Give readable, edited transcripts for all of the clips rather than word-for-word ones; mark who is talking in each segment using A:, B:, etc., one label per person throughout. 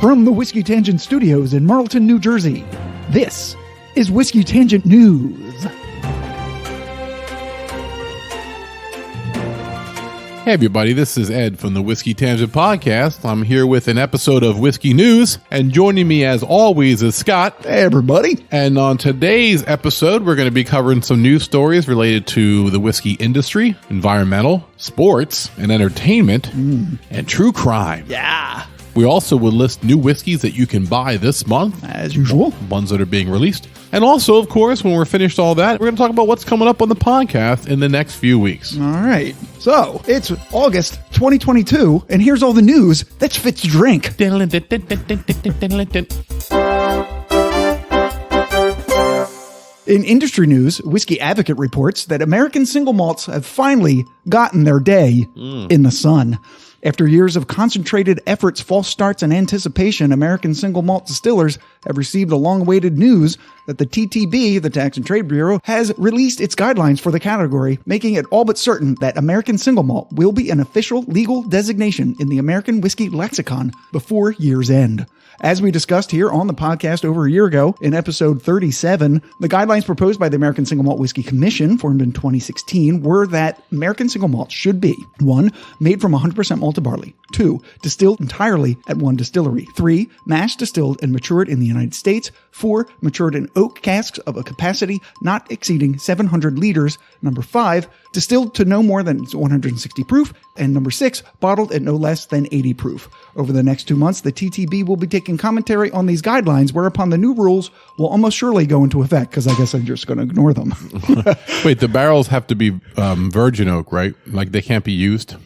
A: From the Whiskey Tangent Studios in Marlton, New Jersey, this is Whiskey Tangent News.
B: Hey everybody, this is Ed from the Whiskey Tangent Podcast. I'm here with an episode of Whiskey News, and joining me as always is Scott.
A: Hey everybody.
B: And on today's episode, we're going to be covering some news stories related to the whiskey industry, environmental, sports, and entertainment, and true crime.
A: Yeah.
B: We also will list new whiskeys that you can buy this month.
A: As usual.
B: Ones that are being released. And also, of course, when we're finished all that, we're going to talk about what's coming up on the podcast in the next few weeks.
A: All right. So, it's August 2022, and here's all the news that's fit to drink. In industry news, Whiskey Advocate reports that American single malts have finally gotten their day in the sun. After years of concentrated efforts, false starts, and anticipation, American single malt distillers have received the long-awaited news that the TTB, the Tax and Trade Bureau, has released its guidelines for the category, making it all but certain that American single malt will be an official legal designation in the American whiskey lexicon before year's end. As we discussed here on the podcast over a year ago, in episode 37, the guidelines proposed by the American Single Malt Whiskey Commission, formed in 2016, were that American single malt should be 1. Made from 100% malted barley. 2. Distilled entirely at one distillery. 3. Mashed, distilled, and matured in the United States. 4. Matured in oak casks of a capacity not exceeding 700 liters. 5. Distilled to no more than 160 proof. And 6. Bottled at no less than 80 proof. Over the next 2 months, the TTB will be taking commentary on these guidelines, whereupon the new rules will almost surely go into effect, because I guess I'm just going to ignore them.
B: Wait, the barrels have to be virgin oak, right? Like they can't be used?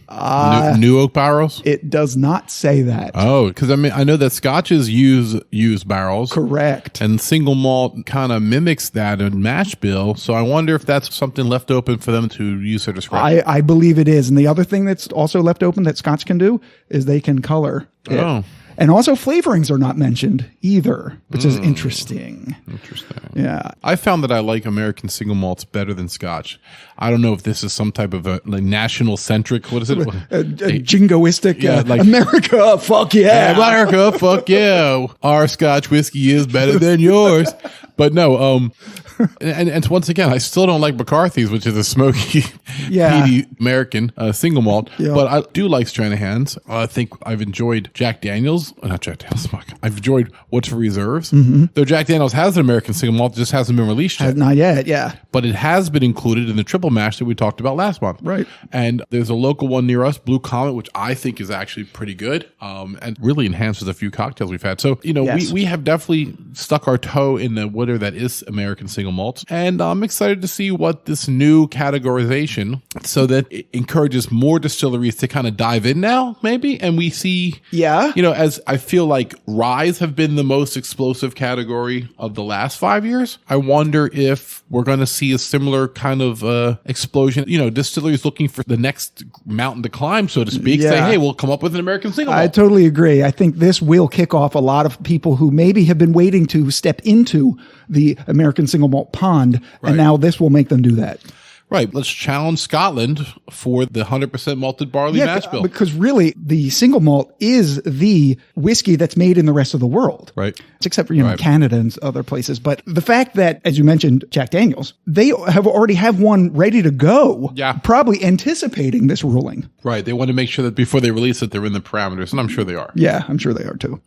B: New oak barrels?
A: It does not say that.
B: Oh, because I know that scotches use barrels.
A: Correct.
B: And single malt kind of mimics that in mash bill. So I wonder if that's something left open for them to use their discretion.
A: I believe it is. And the other thing that's also left open that Scotch can do is they can color it.
B: Oh.
A: And also flavorings are not mentioned either, which is interesting.
B: Interesting.
A: Yeah.
B: I found that I like American single malts better than Scotch. I don't know if this is some type of a national centric, what is it?
A: A jingoistic,
B: like
A: America, fuck yeah.
B: America, fuck yeah. Our Scotch whiskey is better than yours. But no, and once again, I still don't like McCarthy's, which is a smoky, peaty American single malt. Yeah. But I do like Stranahan's. I think I've enjoyed Jack Daniels. Not Jack Daniels. I've enjoyed Woodford Reserves. Though Jack Daniels has an American single malt, it just hasn't been released yet.
A: Not yet, yeah.
B: But it has been included in the triple mash that we talked about last month.
A: Right.
B: And there's a local one near us, Blue Comet, which I think is actually pretty good and really enhances a few cocktails we've had. So, yes. we have definitely stuck our toe in the water that is American single malts. And I'm excited to see what this new categorization, so that it encourages more distilleries to kind of dive in now, maybe. And we see, as I feel like ryes have been the most explosive category of the last 5 years. I wonder if we're going to see a similar kind of explosion. Distilleries looking for the next mountain to climb, so to speak, say, hey, we'll come up with an American single malt.
A: I totally agree. I think this will kick off a lot of people who maybe have been waiting to step into the American single malt pond, and now this will make them do that.
B: Right. Let's challenge Scotland for the 100% malted barley mash bill.
A: Because really, the single malt is the whiskey that's made in the rest of the world.
B: Right.
A: Except for, Canada and other places. But the fact that, as you mentioned, Jack Daniels, they already have one ready to go.
B: Yeah.
A: Probably anticipating this ruling.
B: Right. They want to make sure that before they release it, they're in the parameters. And I'm sure they are.
A: Yeah, I'm sure they are too.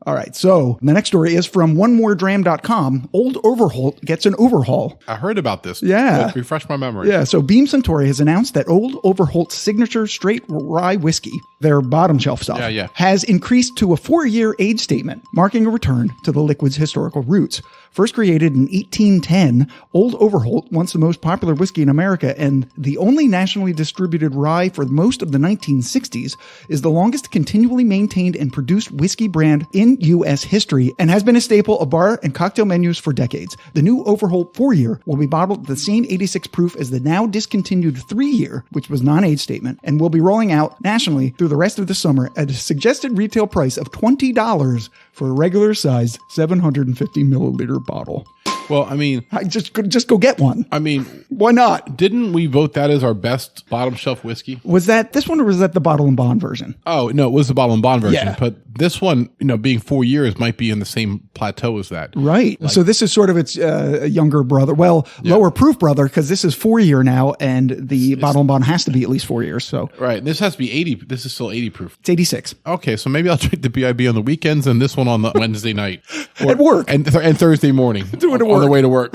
A: All right, so the next story is from onemooredram.com. Old Overholt gets an overhaul.
B: I heard about this.
A: Yeah.
B: Refresh my memory.
A: Yeah, so Beam Suntory has announced that Old Overholt's signature straight rye whiskey, their bottom shelf stuff, has increased to a 4-year age statement, marking a return to the liquid's historical roots. First created in 1810, Old Overholt, once the most popular whiskey in America and the only nationally distributed rye for most of the 1960s, is the longest continually maintained and produced whiskey brand in U.S. history and has been a staple of bar and cocktail menus for decades. The new Overholt 4-year will be bottled at the same 86 proof as the now discontinued 3-year, which was non-age statement, and will be rolling out nationally through the rest of the summer at a suggested retail price of $20 for a regular-sized 750 milliliter bottle.
B: Well, I mean,
A: just go get one.
B: I mean,
A: why not?
B: Didn't we vote that as our best bottom shelf whiskey?
A: Was that this one or was that the bottle and bond version?
B: Oh, no, it was the bottle and bond version.
A: Yeah.
B: But this one, being 4 years might be in the same plateau as that.
A: Right. So this is sort of its younger brother. Well, lower proof brother, because this is 4 year now, and the bottle and bond has to be at least 4 years. So
B: right. This has to be 80. This is still 80 proof.
A: It's 86.
B: Okay, so maybe I'll drink the BIB on the weekends and this one on the Wednesday night.
A: At work.
B: And Thursday morning.
A: Do it at
B: on the way to work.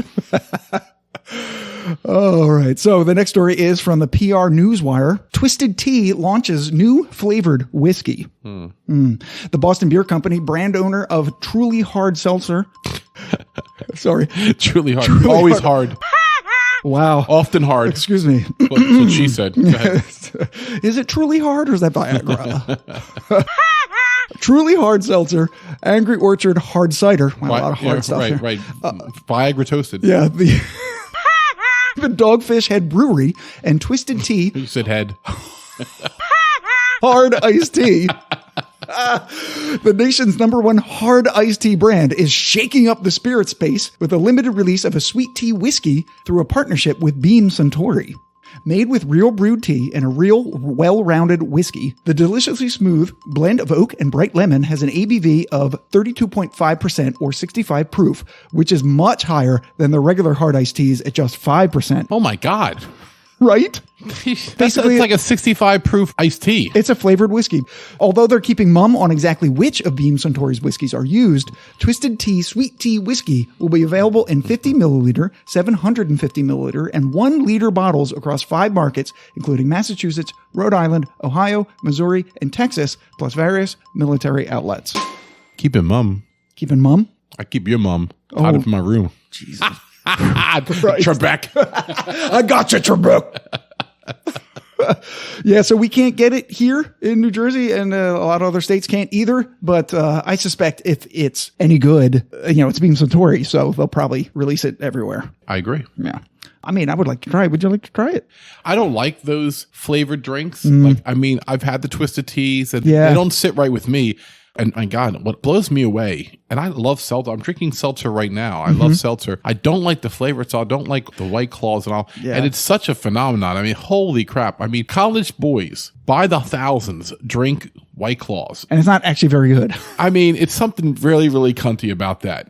A: All right. So the next story is from the PR Newswire. Twisted Tea launches new flavored whiskey. The Boston Beer Company, brand owner of Truly Hard Seltzer. Sorry.
B: Truly hard. Always hard.
A: Wow.
B: Often hard.
A: Excuse me.
B: That's what she said. Go ahead.
A: Is it truly hard or is that Viagra? Truly Hard Seltzer, Angry Orchard Hard Cider. Wow, a lot of hard stuff here.
B: Right. Viagra toasted.
A: Yeah. The Dogfish Head Brewery and Twisted Tea.
B: You said head.
A: Hard iced tea. The nation's #1 hard iced tea brand is shaking up the spirit space with a limited release of a sweet tea whiskey through a partnership with Beam Suntory. Made with real brewed tea and a real well-rounded whiskey, the deliciously smooth blend of oak and bright lemon has an ABV of 32.5% or 65 proof, which is much higher than the regular hard iced teas at just 5%.
B: Oh my God.
A: Right?
B: Basically, it's like a 65 proof iced tea.
A: It's a flavored whiskey. Although they're keeping mum on exactly which of Beam Suntory's whiskeys are used, Twisted Tea Sweet Tea Whiskey will be available in 50 milliliter, 750 milliliter, and 1 liter bottles across 5 markets, including Massachusetts, Rhode Island, Ohio, Missouri, and Texas, plus various military outlets.
B: Keeping mum.
A: Keeping mum?
B: I keep your mum out of my room.
A: Jesus.
B: Trebek.
A: I got you, Trebek. Yeah, so we can't get it here in New Jersey, and a lot of other states can't either. But I suspect if it's any good, it's Beam Suntory, so they'll probably release it everywhere.
B: I agree.
A: Yeah. I mean, I would like to try it. Would you like to try it?
B: I don't like those flavored drinks. I've had the Twisted Teas, and they don't sit right with me. And my God, what blows me away, and I love seltzer. I'm drinking seltzer right now. I love seltzer. I don't like the flavor. So I don't like the White Claws and all. Yeah. And it's such a phenomenon. I mean, holy crap. I mean, college boys by the thousands drink White Claws.
A: And it's not actually very good.
B: I mean, it's something really, really cunty about that,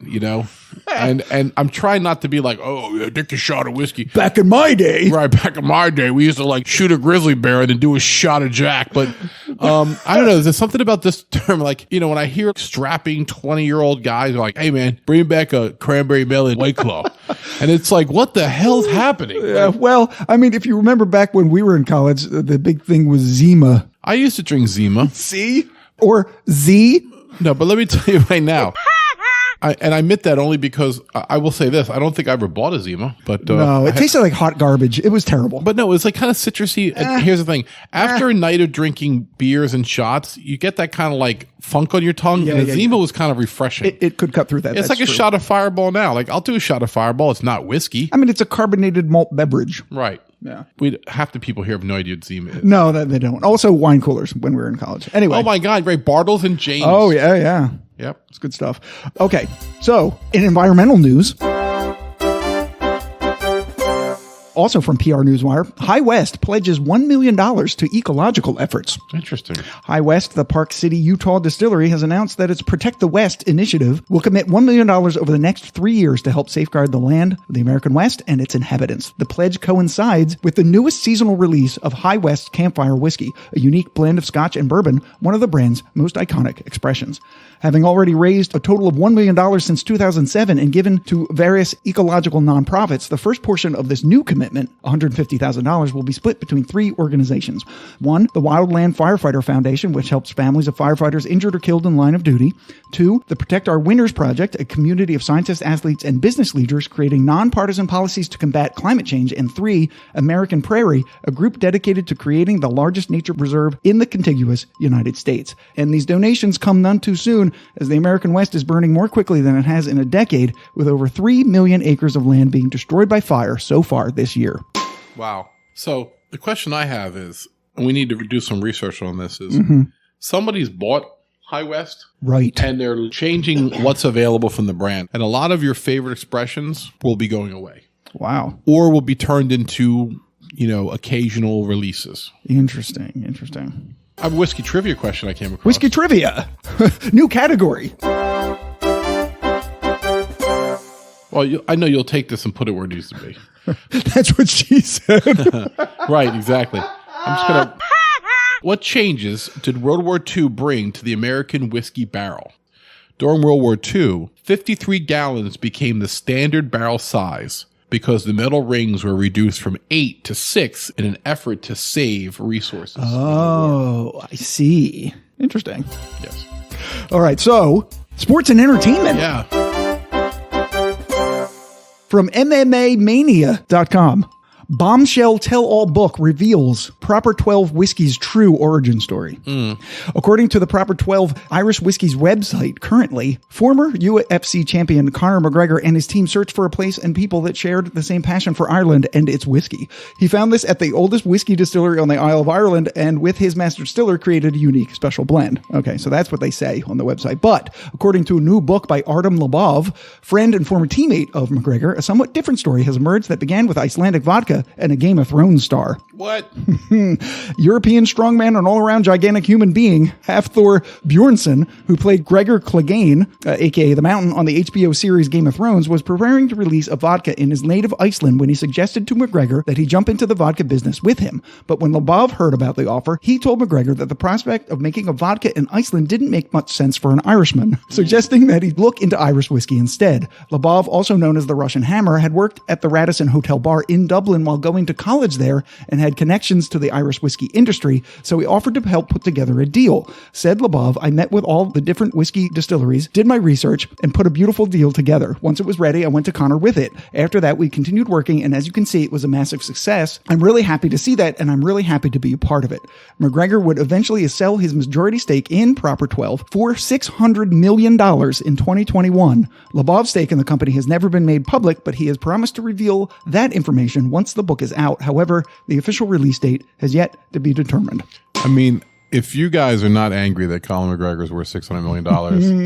B: And I'm trying not to be like, oh, take a shot of whiskey.
A: Back in my day.
B: Right, back in my day, we used to shoot a grizzly bear and then do a shot of Jack. But I don't know, there's something about this term, when I hear strapping 20-year-old guys are like, hey man, bring back a cranberry melon White Claw. And it's like, what the hell's happening?
A: Well, I mean, if you remember back when we were in college, the big thing was Zima.
B: I used to drink Zima.
A: C? Or Z?
B: No, but let me tell you right now. I admit that only because I will say this. I don't think I ever bought a Zima, but
A: no, it tasted like hot garbage. It was terrible.
B: But no, it was kind of citrusy. And here's the thing. After a night of drinking beers and shots, you get that kind of funk on your tongue. And the Zima was kind of refreshing.
A: It could cut through that.
B: It's like a shot of Fireball now. I'll do a shot of Fireball. It's not whiskey.
A: I mean, it's a carbonated malt beverage.
B: Right.
A: Yeah.
B: Half the people here have no idea what Zima is.
A: No, they don't. Also wine coolers when we were in college. Anyway.
B: Oh my God, right. Bartles and James.
A: Oh, yeah.
B: Yep.
A: It's good stuff. Okay. So in environmental news, also from PR Newswire, High West pledges $1 million to ecological efforts.
B: Interesting.
A: High West, the Park City, Utah distillery, has announced that its Protect the West initiative will commit $1 million over the next 3 years to help safeguard the land of the American West and its inhabitants. The pledge coincides with the newest seasonal release of High West Campfire Whiskey, a unique blend of Scotch and bourbon, one of the brand's most iconic expressions. Having already raised a total of $1 million since 2007 and given to various ecological nonprofits, the first portion of this new commitment, $150,000, will be split between 3 organizations. 1, the Wildland Firefighter Foundation, which helps families of firefighters injured or killed in line of duty. 2, the Protect Our Winters Project, a community of scientists, athletes, and business leaders creating nonpartisan policies to combat climate change. And 3, American Prairie, a group dedicated to creating the largest nature reserve in the contiguous United States. And these donations come none too soon, as the American West is burning more quickly than it has in a decade, with over 3 million acres of land being destroyed by fire so far this year.
B: Wow. So the question I have is, and we need to do some research on this, is somebody's bought High West.
A: Right.
B: And they're changing what's available from the brand. And a lot of your favorite expressions will be going away.
A: Wow.
B: Or will be turned into, occasional releases.
A: Interesting.
B: I have a whiskey trivia question I came across.
A: Whiskey trivia. New category.
B: Well, I know you'll take this and put it where it needs to be.
A: That's what she said.
B: Right, exactly. I'm just going to... What changes did World War II bring to the American whiskey barrel? During World War II, 53 gallons became the standard barrel size because the metal rings were reduced from 8 to 6 in an effort to save resources.
A: Oh, I see. Interesting.
B: Yes.
A: All right, so sports and entertainment.
B: Yeah.
A: From MMAmania.com. Bombshell tell-all book reveals Proper 12 Whiskey's true origin story. According to the Proper 12 Irish Whiskey's website, currently, former UFC champion Conor McGregor and his team searched for a place and people that shared the same passion for Ireland and its whiskey. He found this at the oldest whiskey distillery on the Isle of Ireland, and with his master distiller, created a unique special blend. Okay, so that's what they say on the website. But according to a new book by Artem Lobov, friend and former teammate of McGregor, a somewhat different story has emerged that began with Icelandic vodka and a Game of Thrones star.
B: What?
A: European strongman and all-around gigantic human being, Hafthor Bjornsson, who played Gregor Clegane, a.k.a. The Mountain, on the HBO series Game of Thrones, was preparing to release a vodka in his native Iceland when he suggested to McGregor that he jump into the vodka business with him. But when Lobov heard about the offer, he told McGregor that the prospect of making a vodka in Iceland didn't make much sense for an Irishman, suggesting that he'd look into Irish whiskey instead. Lobov, also known as the Russian Hammer, had worked at the Radisson Hotel bar in Dublin while going to college there and had connections to the Irish whiskey industry, so he offered to help put together a deal. Said Lobov, I met with all the different whiskey distilleries, did my research, and put a beautiful deal together. Once it was ready, I went to Conor with it. After that, we continued working, and as you can see, it was a massive success. I'm really happy to see that, and I'm really happy to be a part of it. McGregor would eventually sell his majority stake in Proper 12 for $600 million in 2021. Lobov's stake in the company has never been made public, but he has promised to reveal that information once the book is out. However, the official release date has yet to be determined.
B: I mean, if you guys are not angry that Conor McGregor is worth $600 million,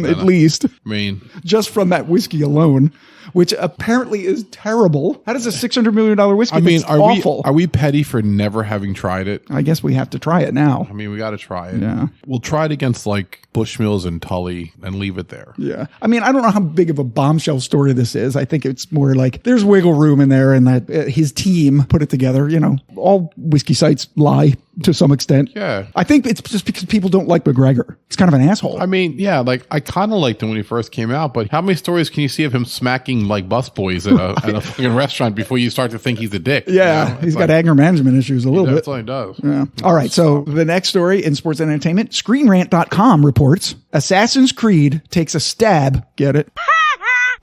A: at least,
B: I mean,
A: just from that whiskey alone, which apparently is terrible. How does a $600 million whiskey?
B: I mean,
A: awful?
B: Are we petty for never having tried it?
A: I guess we have to try it now.
B: I mean, we got to try it.
A: Yeah,
B: we'll try it against like Bushmills and Tully and leave it there.
A: Yeah, I mean, I don't know how big of a bombshell story this is. I think it's more like there's wiggle room in there, and that his team put it together. You know, all whiskey sites lie to some extent.
B: Yeah,
A: I think it's just because people don't like McGregor. He's kind of an asshole.
B: I mean, yeah, like I kind of liked him when he first came out, but how many stories can you see of him smacking like busboys at a fucking restaurant before you start to think he's a dick?
A: Yeah, you know? He's got anger management issues a little bit.
B: That's all he does.
A: Yeah. All right, so the next story in sports and entertainment, ScreenRant.com reports Assassin's Creed takes a stab, get it,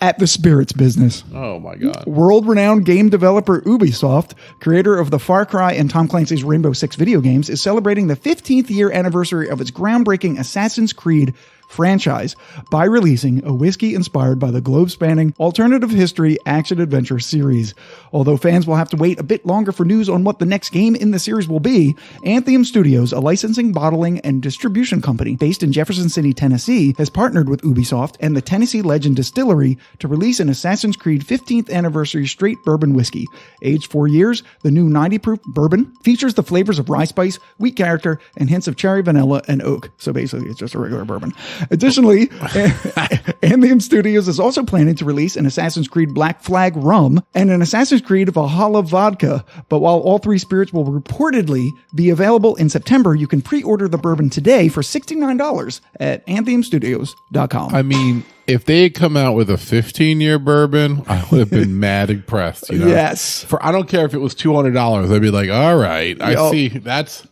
A: at the spirits business.
B: Oh my God.
A: World-renowned game developer Ubisoft, creator of the Far Cry and Tom Clancy's Rainbow Six video games, is celebrating the 15th year anniversary of its groundbreaking Assassin's Creed franchise by releasing a whiskey inspired by the globe-spanning alternative history action-adventure series. Although fans will have to wait a bit longer for news on what the next game in the series will be, Anthem Studios, a licensing, bottling, and distribution company based in Jefferson City, Tennessee, has partnered with Ubisoft and the Tennessee Legend Distillery to release an Assassin's Creed 15th anniversary straight bourbon whiskey. Aged 4 years, the new 90-proof bourbon features the flavors of rye spice, wheat character, and hints of cherry, vanilla, and oak. So basically, it's just a regular bourbon. Additionally, Anthem Studios is also planning to release an Assassin's Creed Black Flag rum and an Assassin's Creed Valhalla vodka. But while all three spirits will reportedly be available in September, you can pre-order the bourbon today for $69 at anthemstudios.com.
B: I mean, if they had come out with a 15-year bourbon, I would have been mad impressed. You know?
A: Yes.
B: I don't care if it was $200. I'd be like, all right, I see. That's,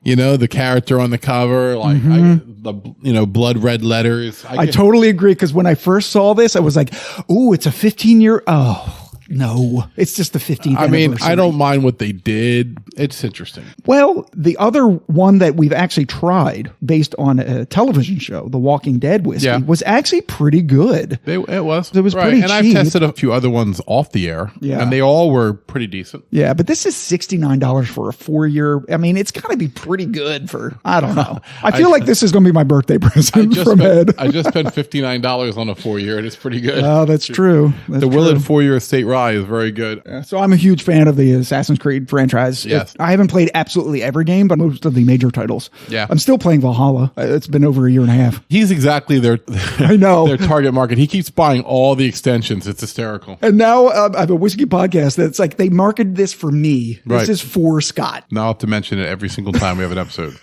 B: you know, the character on the cover, like the blood red letters.
A: I totally agree, because when I first saw this, I was like, ooh, it's a 15-year. Oh, No, it's just the 15th
B: I mean,
A: anniversary.
B: I don't mind what they did. It's interesting.
A: Well, the other one that we've actually tried based on a television show, The Walking Dead whiskey, was actually pretty good.
B: It was.
A: It was pretty cheap.
B: And I've tested a few other ones off the air.
A: Yeah.
B: And they all were pretty decent.
A: Yeah, but this is $69 for a 4-year. I mean, it's got to be pretty good for, I don't know. I feel like this is going to be my birthday present from Ed.
B: I just spent $59 on a 4-year, and it's pretty good.
A: Oh, that's true.
B: The Willett 4-year estate rye is very good.
A: Yeah, so I'm a huge fan of the Assassin's Creed franchise.
B: Yes.
A: I haven't played absolutely every game, but most of the major titles.
B: Yeah.
A: I'm still playing Valhalla. It's been over a year and a half.
B: He's exactly their target market. He keeps buying all the extensions. It's hysterical.
A: And now I have a whiskey podcast that's like they marketed this for me. This is for Scott.
B: Now I'll have to mention it every single time we have an episode.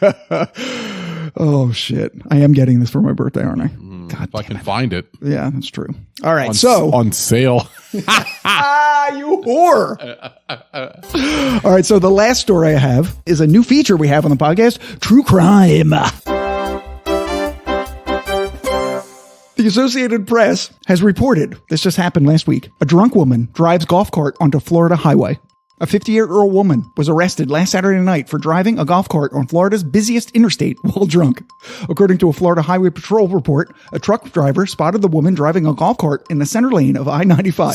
A: Oh, shit. I am getting this for my birthday, aren't I? God,
B: if I can find it.
A: Yeah, that's true. All right,
B: on sale.
A: You whore. All right, so the last story I have is a new feature we have on the podcast, True Crime. The Associated Press has reported, this just happened last week, a drunk woman drives golf cart onto Florida highway. A 58-year-old woman was arrested last Saturday night for driving a golf cart on Florida's busiest interstate while drunk. According to a Florida Highway Patrol report, a truck driver spotted the woman driving a golf cart in the center lane of I-95.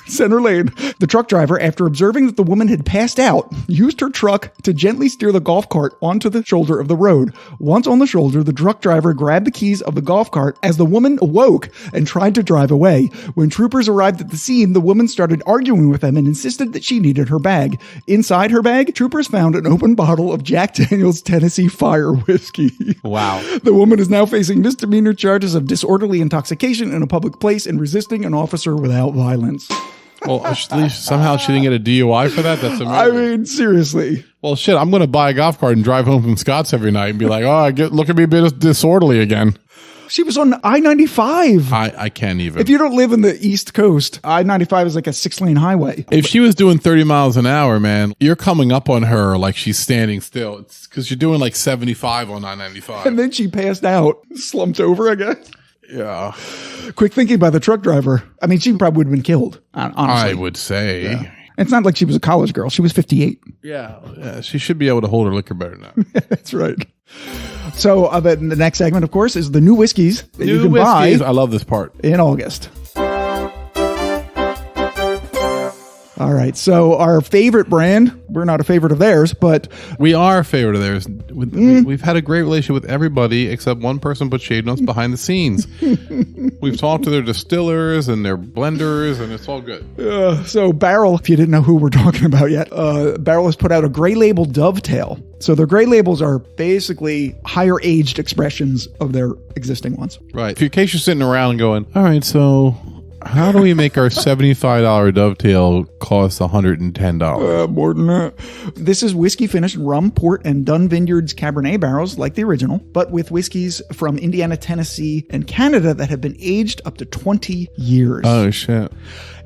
A: Center lane. The truck driver, after observing that the woman had passed out, used her truck to gently steer the golf cart onto the shoulder of the road. Once on the shoulder, the truck driver grabbed the keys of the golf cart as the woman awoke and tried to drive away. When troopers arrived at the scene, the woman started arguing with them and insisted that she needed her bag. Inside her bag, troopers found an open bottle of Jack Daniel's Tennessee Fire whiskey.
B: Wow.
A: The woman is now facing misdemeanor charges of disorderly intoxication in a public place and resisting an officer without violence.
B: Well, at least somehow she didn't get a DUI for that? That's amazing.
A: I mean, seriously.
B: Well, shit, I'm going to buy a golf cart and drive home from Scott's every night and be like, look at me a bit disorderly again.
A: She was on I-95.
B: I can't even.
A: If you don't live in the East Coast, I-95 is like a 6-lane highway.
B: If she was doing 30 miles an hour, man, you're coming up on her like she's standing still. It's because you're doing like 75 on I-95.
A: And then she passed out, slumped over, I guess.
B: Yeah.
A: Quick thinking by the truck driver. I mean, she probably would have been killed, honestly.
B: I would say.
A: Yeah. It's not like she was a college girl. She was 58.
B: Yeah. She should be able to hold her liquor better now.
A: That's right. So the next segment, of course, is the new whiskeys that you can buy.
B: I love this part.
A: In August. All right. So our favorite brand, we're not a favorite of theirs, but
B: we are a favorite of theirs. We've had a great relationship with everybody except one person put shade notes behind the scenes. We've talked to their distillers and their blenders, and it's all good.
A: So Barrell, if you didn't know who we're talking about yet, Barrell has put out a gray label Dovetail. So their gray labels are basically higher aged expressions of their existing ones.
B: Right. In case you're sitting around going, all right, so how do we make our $75 Dovetail cost $110?
A: More than that. This is whiskey finished rum, port, and Dunn Vineyards Cabernet barrels like the original, but with whiskeys from Indiana, Tennessee, and Canada that have been aged up to 20 years.
B: Oh, shit.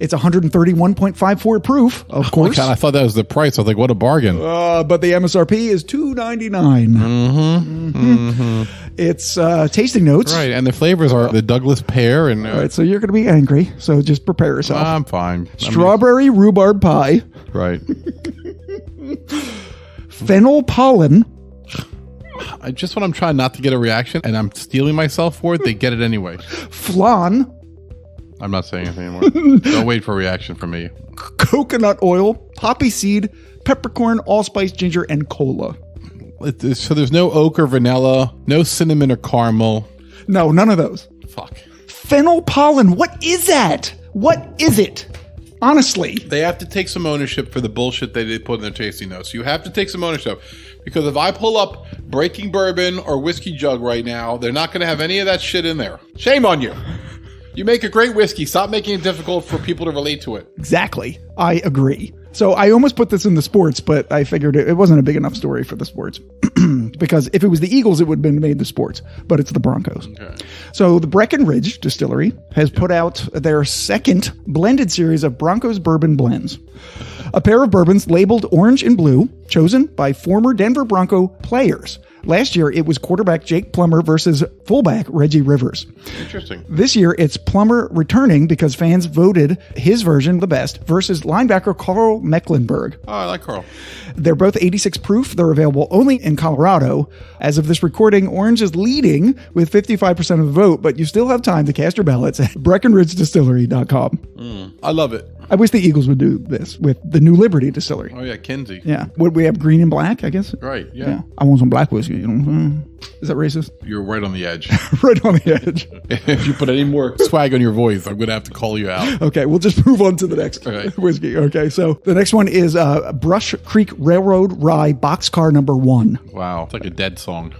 A: It's 131.54 proof, of course.
B: God, I thought that was the price. I was like, what a bargain.
A: But the MSRP is $2.99. It's tasting notes.
B: Right, and the flavors are the Douglas pear. And
A: all right, so you're going to be angry, so just prepare yourself.
B: I'm fine.
A: Strawberry rhubarb pie.
B: Right.
A: Fennel pollen.
B: When I'm trying not to get a reaction, and I'm steeling myself for it, they get it anyway.
A: Flan.
B: I'm not saying anything anymore. Don't wait for a reaction from me.
A: Coconut oil, poppy seed, peppercorn, allspice, ginger, and cola.
B: So there's no oak or vanilla, no cinnamon or caramel.
A: No, none of those.
B: Fuck.
A: Fennel pollen. What is that? What is it? Honestly.
B: They have to take some ownership for the bullshit they put in their tasting notes. You have to take some ownership. Because if I pull up Breaking Bourbon or Whiskey Jug right now, they're not going to have any of that shit in there. Shame on you. You make a great whiskey. Stop making it difficult for people to relate to it.
A: Exactly. I agree. So I almost put this in the sports, but I figured it wasn't a big enough story for the sports. Because if it was the Eagles, it would have been made the sports. But it's the Broncos. Okay. So the Breckenridge Distillery has put out their second blended series of Broncos Bourbon blends. A pair of bourbons labeled orange and blue, chosen by former Denver Bronco players. Last year, it was quarterback Jake Plummer versus fullback Reggie Rivers.
B: Interesting.
A: This year, it's Plummer returning because fans voted his version the best versus linebacker Carl Mecklenburg.
B: Oh, I like Carl.
A: They're both 86 proof. They're available only in Colorado. As of this recording, Orange is leading with 55% of the vote, but you still have time to cast your ballots at BreckenridgeDistillery.com.
B: I love it.
A: I wish the Eagles would do this with the New Liberty Distillery.
B: Oh, yeah, Kinsey.
A: Yeah. Would we have green and black, I guess?
B: Right, yeah.
A: I want some black whiskey. You know what I'm saying? Is that racist?
B: You're right on the edge.
A: Right on the edge.
B: If you put any more swag on your voice, I'm going to have to call you out.
A: Okay, we'll just move on to the next whiskey. Okay, so the next one is Brush Creek Railroad Rye Boxcar number 1.
B: Wow, it's like a dead song.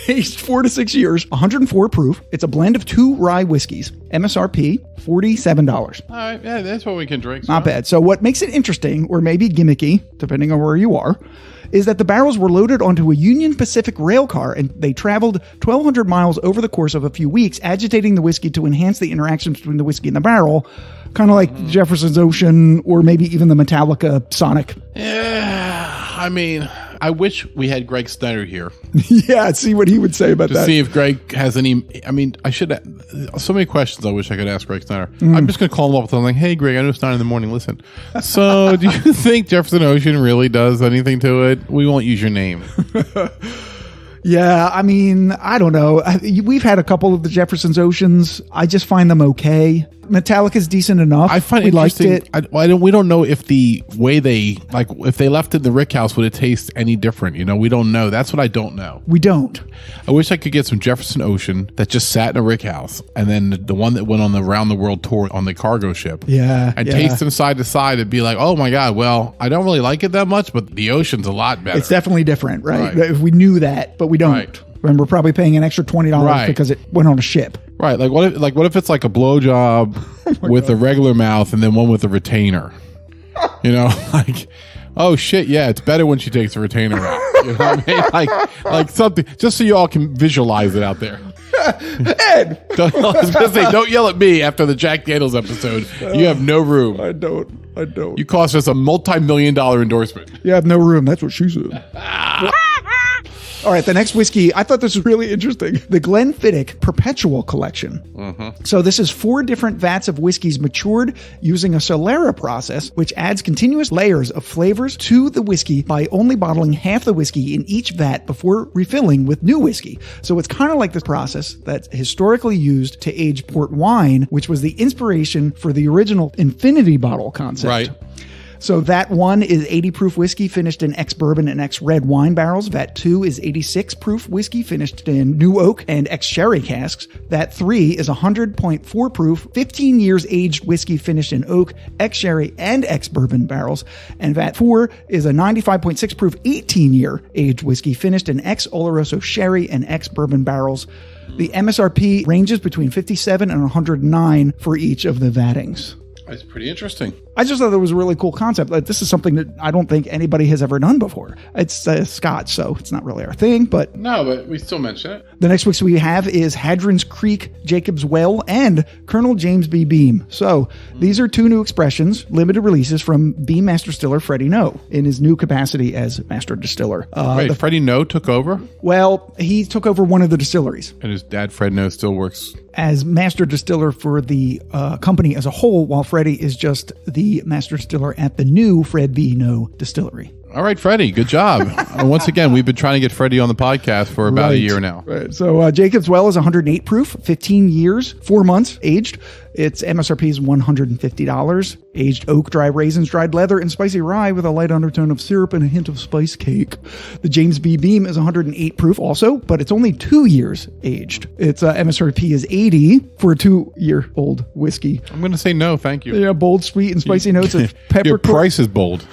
A: Aged 4 to 6 years, 104 proof. It's a blend of 2 rye whiskeys. MSRP, $47.
B: All right, yeah, that's what we can drink.
A: Not bad. So what makes it interesting, or maybe gimmicky, depending on where you are, is that the barrels were loaded onto a Union Pacific rail car and they traveled 1,200 miles over the course of a few weeks, agitating the whiskey to enhance the interactions between the whiskey and the barrel, kind of like Jefferson's Ocean or maybe even the Metallica Sonic.
B: Yeah, I mean, I wish we had Greg Snyder here.
A: Yeah, see what he would say about that.
B: To see if Greg has any, I mean, I should, so many questions I wish I could ask Greg Snyder. I'm just going to call him up with something like, hey, Greg, I know it's 9 in the morning. Listen, so do you think Jefferson Ocean really does anything to it? We won't use your name.
A: Yeah, I mean, I don't know. We've had a couple of the Jefferson's Oceans. I just find them okay. Metallica's decent enough.
B: I find
A: we
B: it interesting.
A: liked
B: it. We don't know if the way they, like, if they left it in the rick house, would it taste any different? You know, we don't know. That's what I don't know.
A: We don't.
B: I wish I could get some Jefferson Ocean that just sat in a rick house, and then the one that went on the round the world tour on the cargo ship.
A: Yeah.
B: And taste them side to side and be like, oh my God, well, I don't really like it that much, but the Ocean's a lot better.
A: It's definitely different, right? If we knew that, but we don't.
B: Right.
A: And we're probably paying an extra $20 because it went on a ship.
B: Right. Like what if it's like a blowjob with a regular mouth and then one with a retainer? You know, like, oh shit, yeah, it's better when she takes the retainer out. You know what I mean? Like something, just so you all can visualize it out there.
A: Ed!
B: I was going to say, don't yell at me after the Jack Daniels episode. You have no room.
A: I don't.
B: You cost us a multi-million-dollar endorsement.
A: You have no room. That's what she said. All right, the next whiskey, I thought this was really interesting. The Glenfiddich Perpetual Collection. So this is 4 different vats of whiskeys matured using a Solera process, which adds continuous layers of flavors to the whiskey by only bottling half the whiskey in each vat before refilling with new whiskey. So it's kind of like the process that's historically used to age port wine, which was the inspiration for the original infinity bottle concept.
B: Right.
A: So Vat 1 is 80 proof whiskey finished in ex-bourbon and ex-red wine barrels. Vat 2 is 86 proof whiskey finished in new oak and ex-sherry casks. Vat 3 is 100.4 proof, 15 years aged whiskey finished in oak, ex-sherry, and ex-bourbon barrels. And Vat 4 is a 95.6 proof, 18-year aged whiskey finished in ex-Oloroso sherry and ex-bourbon barrels. The MSRP ranges between $57 and $109 for each of the vattings.
B: That's pretty interesting.
A: I just thought it was a really cool concept. Like, this is something that I don't think anybody has ever done before. It's Scotch, so it's not really our thing, but...
B: No, but we still mention it.
A: The next whiskey we have is Hadrin's Creek, Jacob's Well, and Colonel James B. Beam. So these are 2 new expressions, limited releases from Beam Master Distiller Freddie No in his new capacity as Master Distiller.
B: Wait, Freddie No took over?
A: Well, he took over one of the distilleries.
B: And his dad, Fred No, still works...
A: as Master Distiller for the company as a whole, while Freddie is just the Master Distiller at the new Fred B. No Distillery.
B: All right, Freddie, good job. Once again, we've been trying to get Freddie on the podcast for about a year now.
A: Right. So Jacob's Well is 108 proof, 15 years, 4 months aged. Its MSRP is $150. Aged oak, dry raisins, dried leather, and spicy rye with a light undertone of syrup and a hint of spice cake. The James B. Beam is 108 proof also, but it's only 2 years aged. Its MSRP is $80 for a 2-year-old whiskey.
B: I'm going to say no, thank you.
A: Yeah, bold, sweet, and spicy notes of peppercorn.
B: Your price is bold.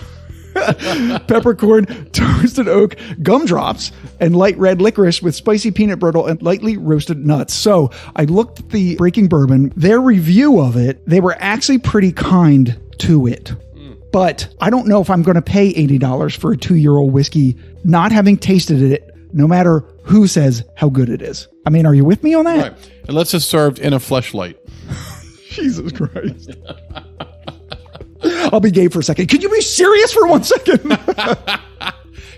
A: Peppercorn, toasted oak, gumdrops, and light red licorice with spicy peanut brittle and lightly roasted nuts. So I looked at the Breaking Bourbon, their review of it, they were actually pretty kind to it. But I don't know if I'm going to pay $80 for a 2-year-old whiskey, not having tasted it, no matter who says how good it is. I mean, are you with me on that?
B: Right. Unless it's served in a fleshlight.
A: Jesus Christ. I'll be gay for a second. Could you be serious for 1 second?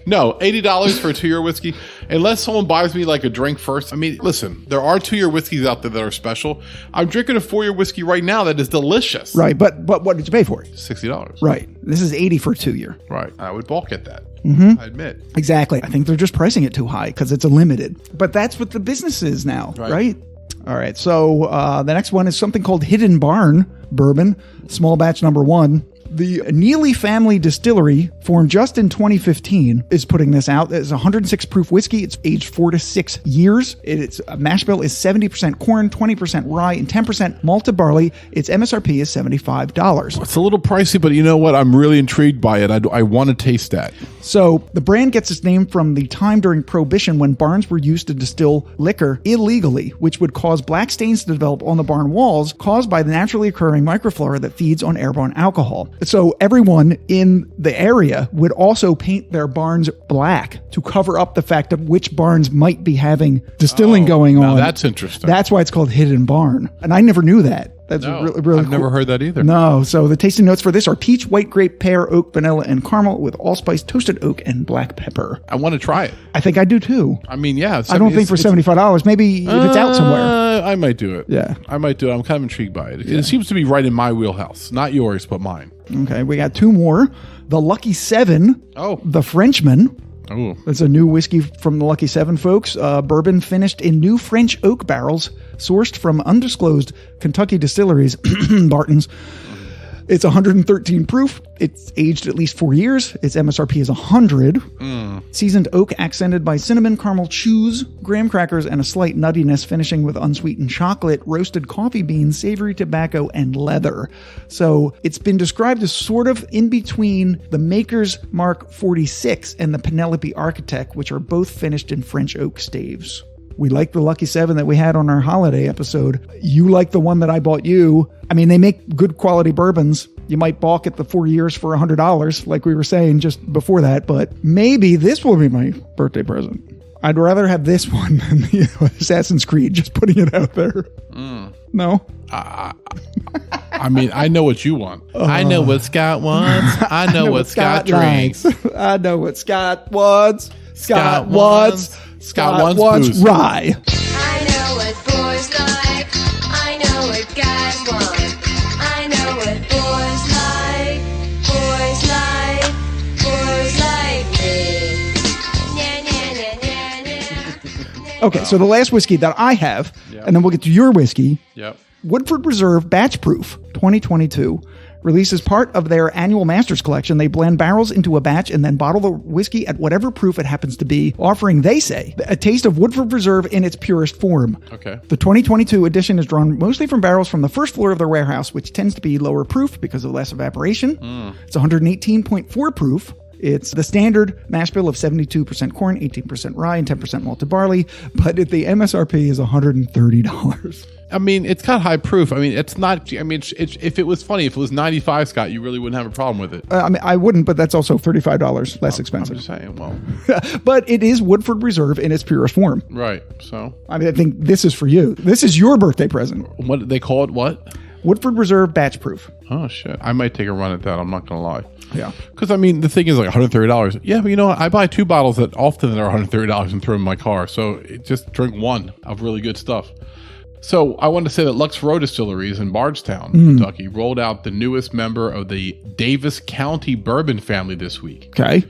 B: No, $80 for a 2-year whiskey. Unless someone buys me like a drink first. I mean, listen, there are 2-year whiskeys out there that are special. I'm drinking a 4-year whiskey right now that is delicious.
A: Right, but what did you pay for it?
B: $60.
A: Right. This is $80 for a 2-year.
B: Right. I would balk at that.
A: Mm-hmm.
B: I admit.
A: Exactly. I think they're just pricing it too high because it's a limited. But that's what the business is now, right? All right. So the next one is something called Hidden Barn Bourbon, small batch number 1. The Neely Family Distillery, formed just in 2015, is putting this out. It's 106 proof whiskey. It's aged 4 to 6 years. Its mash bill is 70% corn, 20% rye, and 10% malted barley. Its MSRP is $75.
B: It's a little pricey, but you know what? I'm really intrigued by it. I want to taste that.
A: So the brand gets its name from the time during Prohibition when barns were used to distill liquor illegally, which would cause black stains to develop on the barn walls caused by the naturally occurring microflora that feeds on airborne alcohol. So everyone in the area would also paint their barns black to cover up the fact of which barns might be having distilling going on.
B: That's interesting.
A: That's why it's called Hidden Barn. And I never knew that. That's really cool.
B: I've never heard that either.
A: No. So the tasting notes for this are peach, white grape, pear, oak, vanilla, and caramel with allspice, toasted oak, and black pepper.
B: I want to try it.
A: I think I do too.
B: I mean, yeah.
A: I don't think for $75. Maybe if it's out somewhere.
B: I might do it.
A: Yeah.
B: I might do it. I'm kind of intrigued by it. It seems to be right in my wheelhouse. Not yours, but mine.
A: Okay. We got 2 more. The Lucky 7.
B: Oh.
A: The Frenchman.
B: Oh.
A: That's a new whiskey from the Lucky 7, folks. Bourbon finished in new French oak barrels, sourced from undisclosed Kentucky distilleries, Barton's. It's 113 proof. It's aged at least 4 years. Its MSRP is $100. Seasoned oak accented by cinnamon, caramel chews, graham crackers, and a slight nuttiness, finishing with unsweetened chocolate, roasted coffee beans, savory tobacco, and leather. So it's been described as sort of in between the Maker's Mark 46 and the Penelope Architect, which are both finished in French oak staves. We like the Lucky 7 that we had on our holiday episode. You like the one that I bought you. I mean, they make good quality bourbons. You might balk at the 4 years for $100, like we were saying just before that, but maybe this will be my birthday present. I'd rather have this one than the Assassin's Creed, just putting it out there. No?
B: I mean, I know what you want. I know what Scott wants. I know what Scott drinks.
A: I know what Scott wants.
B: Scott wants booze.
A: Rye.
C: I know what boys like. I know what guys want. I know what boys like. Boys like me.
A: Okay, so the last whiskey that I have, and then we'll get to your whiskey.
B: Yep.
A: Woodford Reserve Batch Proof 2022. Released as part of their annual Masters collection, they blend barrels into a batch and then bottle the whiskey at whatever proof it happens to be, offering, they say, a taste of Woodford Reserve in its purest form.
B: Okay.
A: The 2022 edition is drawn mostly from barrels from the first floor of their warehouse, which tends to be lower proof because of less evaporation. It's 118.4 proof. It's the standard mash bill of 72% corn, 18% rye, and 10% malted barley, but the MSRP is $130.
B: I mean, it's got high proof. I mean, it's not. I mean, if it was funny, if it was 95, Scott, you really wouldn't have a problem with it.
A: I mean, I wouldn't, but that's also $35 less expensive.
B: I'm just saying, well.
A: But it is Woodford Reserve in its purest form.
B: Right. So.
A: I mean, I think this is for you. This is your birthday present.
B: What did they call it? What?
A: Woodford Reserve Batch Proof.
B: Oh, shit. I might take a run at that. I'm not going to lie.
A: Yeah.
B: Because, I mean, the thing is like $130. Yeah, but you know what? I buy 2 bottles that often are $130 and throw them in my car. So just drink one of really good stuff. So I want to say that Lux Row Distilleries in Bardstown, Kentucky, rolled out the newest member of the Davis County Bourbon family this week.
A: Okay.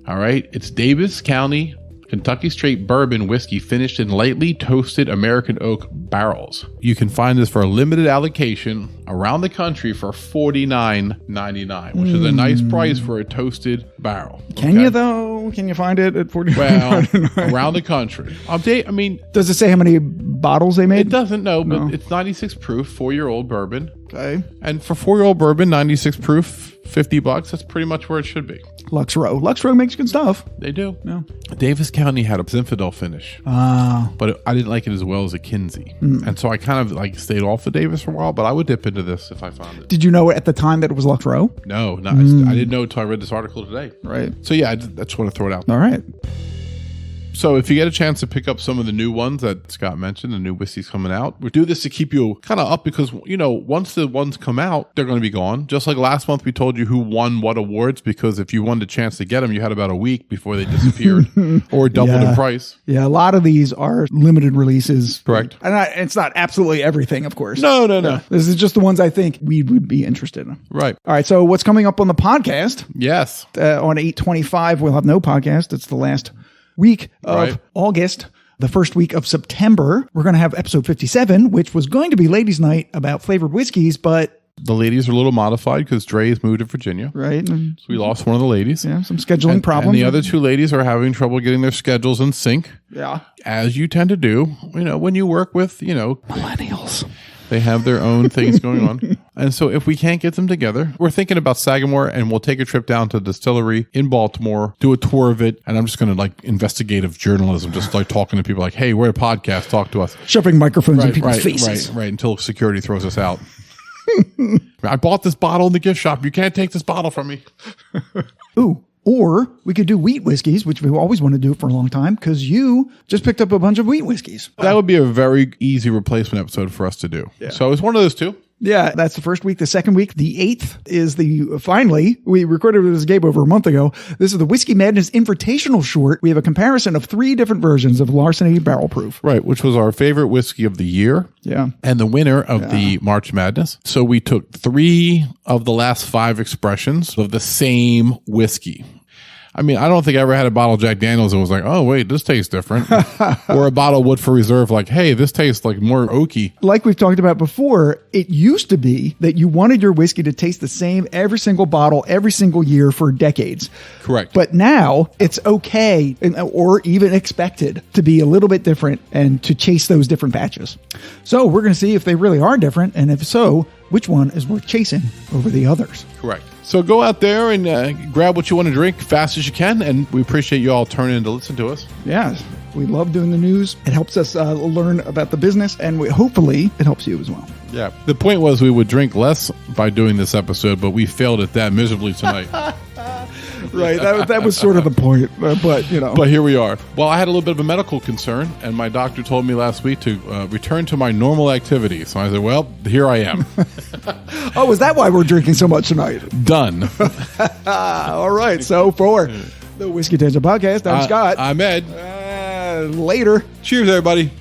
B: All right. It's Davis County Kentucky Straight Bourbon whiskey finished in lightly toasted American oak barrels. You can find this for a limited allocation around the country for $49.99, which is a nice price for a toasted barrel.
A: Can you though? Can you find it at $49.99?
B: Well, around the country. I mean,
A: does it say how many bottles they made?
B: It doesn't know, but it's 96 proof, 4-year-old bourbon.
A: Okay.
B: And for 4-year-old bourbon, 96 proof, $50. That's pretty much where it should be.
A: Lux Row. Lux Row makes good stuff.
B: They do.
A: Yeah.
B: Davis County had a Zinfandel finish, but I didn't like it as well as a Kinsey, and so I kind of like stayed off of Davis for a while. But I would dip into this if I found it.
A: Did you know at the time that it was Lux Row?
B: No, I didn't know until I read this article today.
A: Right.
B: So yeah, I just want to throw it out.
A: All right.
B: So if you get a chance to pick up some of the new ones that Scott mentioned, the new whiskeys coming out, we do this to keep you kind of up because, once the ones come out, they're going to be gone. Just like last month, we told you who won what awards because if you wanted a chance to get them, you had about a week before they disappeared or doubled in price.
A: Yeah, a lot of these are limited releases.
B: Correct.
A: And it's not absolutely everything, of course.
B: No.
A: This is just the ones I think we would be interested in.
B: Right.
A: All right, so what's coming up on the podcast?
B: Yes.
A: On 8/25, we'll have no podcast. It's the last week of August. The first week of September, we're going to have episode 57, which was going to be Ladies' Night about flavored whiskeys, but...
B: The ladies are a little modified because Dre's moved to Virginia.
A: Right.
B: So we lost one of the ladies.
A: Yeah, some scheduling problems.
B: And the other two ladies are having trouble getting their schedules in sync.
A: Yeah.
B: As you tend to do, when you work with,
A: millennials.
B: They have their own things going on. And so if we can't get them together, we're thinking about Sagamore and we'll take a trip down to the distillery in Baltimore, do a tour of it. And I'm just going to investigative journalism, just talking to people hey, we're a podcast, talk to us.
A: Shoving microphones in people's faces.
B: Right, until security throws us out. I bought this bottle in the gift shop. You can't take this bottle from me.
A: Ooh. Or we could do wheat whiskeys, which we've always wanted to do for a long time because you just picked up a bunch of wheat whiskeys.
B: That would be a very easy replacement episode for us to do. Yeah. So it's one of those two.
A: Yeah, that's the first week. The second week, the 8th, is finally, we recorded this game over a month ago. This is the Whiskey Madness Invitational Short. We have a comparison of 3 different versions of Larceny Barrel Proof.
B: Right, which was our favorite whiskey of the year.
A: Yeah.
B: And the winner of the March Madness. So we took 3 of the last 5 expressions of the same whiskey. I mean, I don't think I ever had a bottle of Jack Daniels and was like, oh, wait, this tastes different. Or a bottle of Woodford Reserve hey, this tastes more oaky.
A: Like we've talked about before, it used to be that you wanted your whiskey to taste the same every single bottle, every single year for decades.
B: Correct.
A: But now it's okay or even expected to be a little bit different and to chase those different batches. So we're going to see if they really are different. And if so, which one is worth chasing over the others.
B: Correct. So go out there and grab what you want to drink fast as you can. And we appreciate you all turning in to listen to us.
A: Yeah, we love doing the news. It helps us learn about the business, and hopefully it helps you as well.
B: Yeah. The point was we would drink less by doing this episode, but we failed at that miserably tonight.
A: Right. That was sort of the point. But,
B: But here we are. Well, I had a little bit of a medical concern, and my doctor told me last week to return to my normal activities. So I said, well, here I am.
A: Oh, is that why we're drinking so much tonight?
B: Done.
A: All right. So for the Whiskey Tangent Podcast, I'm Scott.
B: I'm Ed.
A: Later.
B: Cheers, everybody.